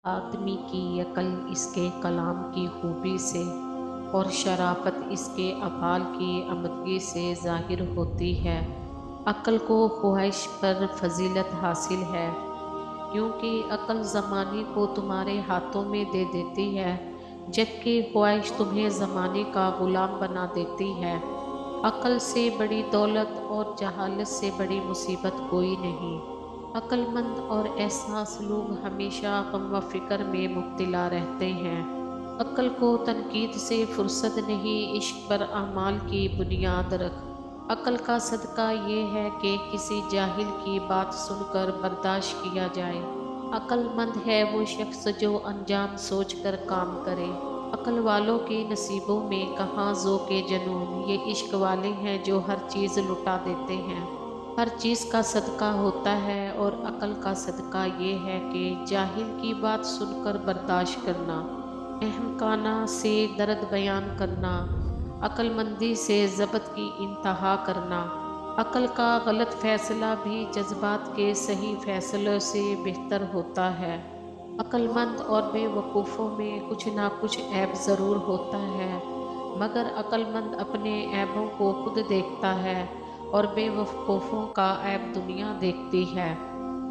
آدمی کی عقل اس کے کلام کی خوبی سے اور شرافت اس کے افعال کی عمدگی سے ظاہر ہوتی ہے۔ عقل کو خواہش پر فضیلت حاصل ہے، کیونکہ عقل زمانے کو تمہارے ہاتھوں میں دے دیتی ہے، جبکہ خواہش تمہیں زمانے کا غلام بنا دیتی ہے۔ عقل سے بڑی دولت اور جہالت سے بڑی مصیبت کوئی نہیں۔ عقل مند اور احساس لوگ ہمیشہ غم و فکر میں مبتلا رہتے ہیں۔ عقل کو تنقید سے فرصت نہیں، عشق پر اعمال کی بنیاد رکھ۔ عقل کا صدقہ یہ ہے کہ کسی جاہل کی بات سن کر برداشت کیا جائے۔ عقل مند ہے وہ شخص جو انجام سوچ کر کام کرے۔ عقل والوں کے نصیبوں میں کہاں ذوق جنون، یہ عشق والے ہیں جو ہر چیز لٹا دیتے ہیں۔ ہر چیز کا صدقہ ہوتا ہے اور عقل کا صدقہ یہ ہے کہ جاہل کی بات سن کر برداشت کرنا، احمقانہ سے درد بیان کرنا، عقل مندی سے ضبط کی انتہا کرنا۔ عقل کا غلط فیصلہ بھی جذبات کے صحیح فیصلوں سے بہتر ہوتا ہے۔ عقل مند اور بے وقوفوں میں کچھ نہ کچھ عیب ضرور ہوتا ہے، مگر عقل مند اپنے عیبوں کو خود دیکھتا ہے اور بے وقوفوں کا عیب دنیا دیکھتی ہے۔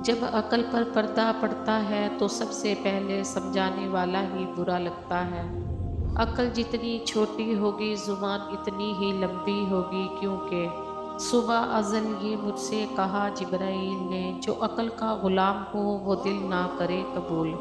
جب عقل پر پردہ پڑتا ہے تو سب سے پہلے سمجھانے والا ہی برا لگتا ہے۔ عقل جتنی چھوٹی ہوگی زبان اتنی ہی لمبی ہوگی، کیونکہ صبح ازل یہ مجھ سے کہا جبرائیل نے، جو عقل کا غلام ہو وہ دل نہ کرے قبول۔